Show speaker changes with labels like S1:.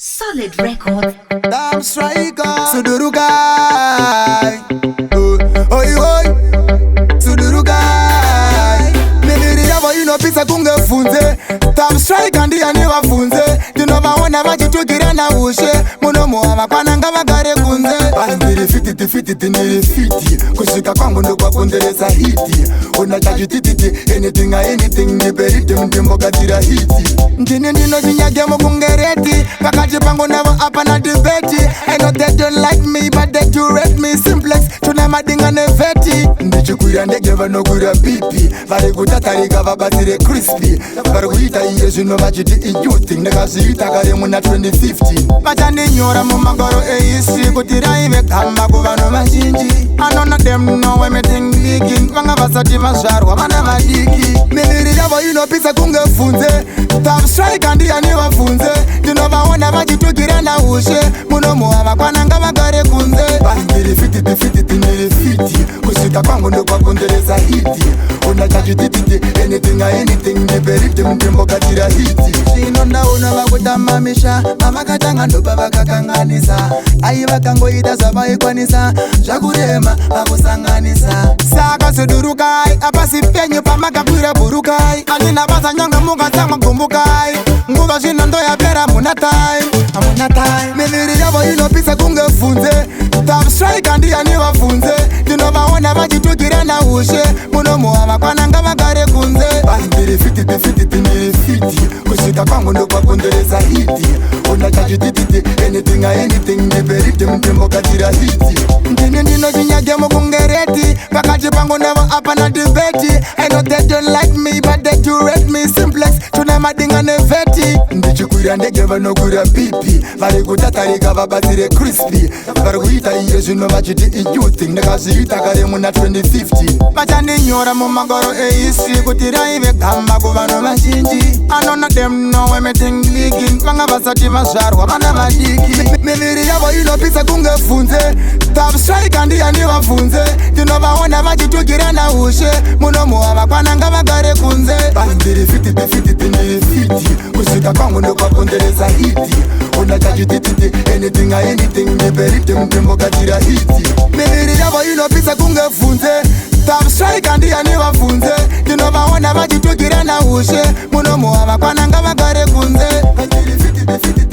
S1: Solid record.
S2: Damn striker. Sudurugai. Oi oi. Sudurugai. Niliri yabo ino pisa kungefunze. Damn striker ndiye niwafunze. Ndinovaona vachitukira na ushe. Munomo amapana vagare kunze. Ndiri fiti niri fiti. Kusvika kwangu ndokwakonderesa hiti. Unachachitititi anything niberiti mdimbogadzira hiti. Ndini ndinochinyage mukungereti. Pakati pangu navo apana debeti. I know they don't like me but they do rate me. Simplex tuna madinga neveti. Ndichikwira ndege vanokwira pipi. Vari kutatarika vabatsire crispy. Vari kuita iye zvino vachiti ijuting. Ndakazviita kare muna 2015. Vachandinyora mumagoro eisi kuti raive kamba kuvanhu vazhinji. I know not them know everything leaking. Vanga vasati vazvarwa vana vadiki. Miviri yavo inopisa kungefunze. Top striker ndiyani vafunze. Ndinovaona vachitukira na ushe. Munomo havakwananga vagare kunze. Ndiri fiti niri fiti. Kusvika kwangu ndokwakonderesa hiti. Unachachitititi anything niberiti mdimbogadzira hiti. Zvino ndaona vakutamamisha. Vamakatanga ndopa vakakanganisa. Ai vakangoita zvavaikwanisa. Zvakurema vakusanganisa. Saka Sudurugai. Apasi penyu pamakakwira burukai. Andina basa nyonga mukatsamwa gumbukai. Nguva zvino ndoyapera muna time. Miviri yavo inopisa kungefunze. Top striker ndiyani vafunze. Ndinovaona vachitukira na ushe. Munomo havakwananga vagare kunze. Ndiri fiti niri fiti. Kusvika kwangu ndokwakonderesa hiti. Unachachitititi anything niberiti mdimbogadzira hiti. Ndini ndinochinyage mukungereti. Pakati pangu navo apana debeti. I know they don't like me but they do rate me. Simplex tuna madinga neveti. Ndichikwira ndege vanokwira pipi. Vari kutatarika vabatsire crispy. Vari kuita iye zvino vachiti ijuting. Ndakazviita kare muna 2015. Vachandinyora mumagoro eisi kuti raive kamba kuvanhu vazhinji. I know not them know everything leaking. Vanga vasati vazvarwa vana vadiki. Miviri yavo inopisa kungefunze. Top striker ndiyani vafunze. Ndinovaona vachitukira na ushe. Munomo havakwananga vagare kunze. Ndiri fiti niri fiti. Kusvika kwangu ndokwakonderesa hiti. Unachachitititi anything niberiti mdimbogadzira hiti. Miviri yavo inopisa kungefunze. Top striker ndiyani vafunze. Ndinovaona vachitukira na ushe. Munomo havakwananga vagare kunze. Ndiri fiti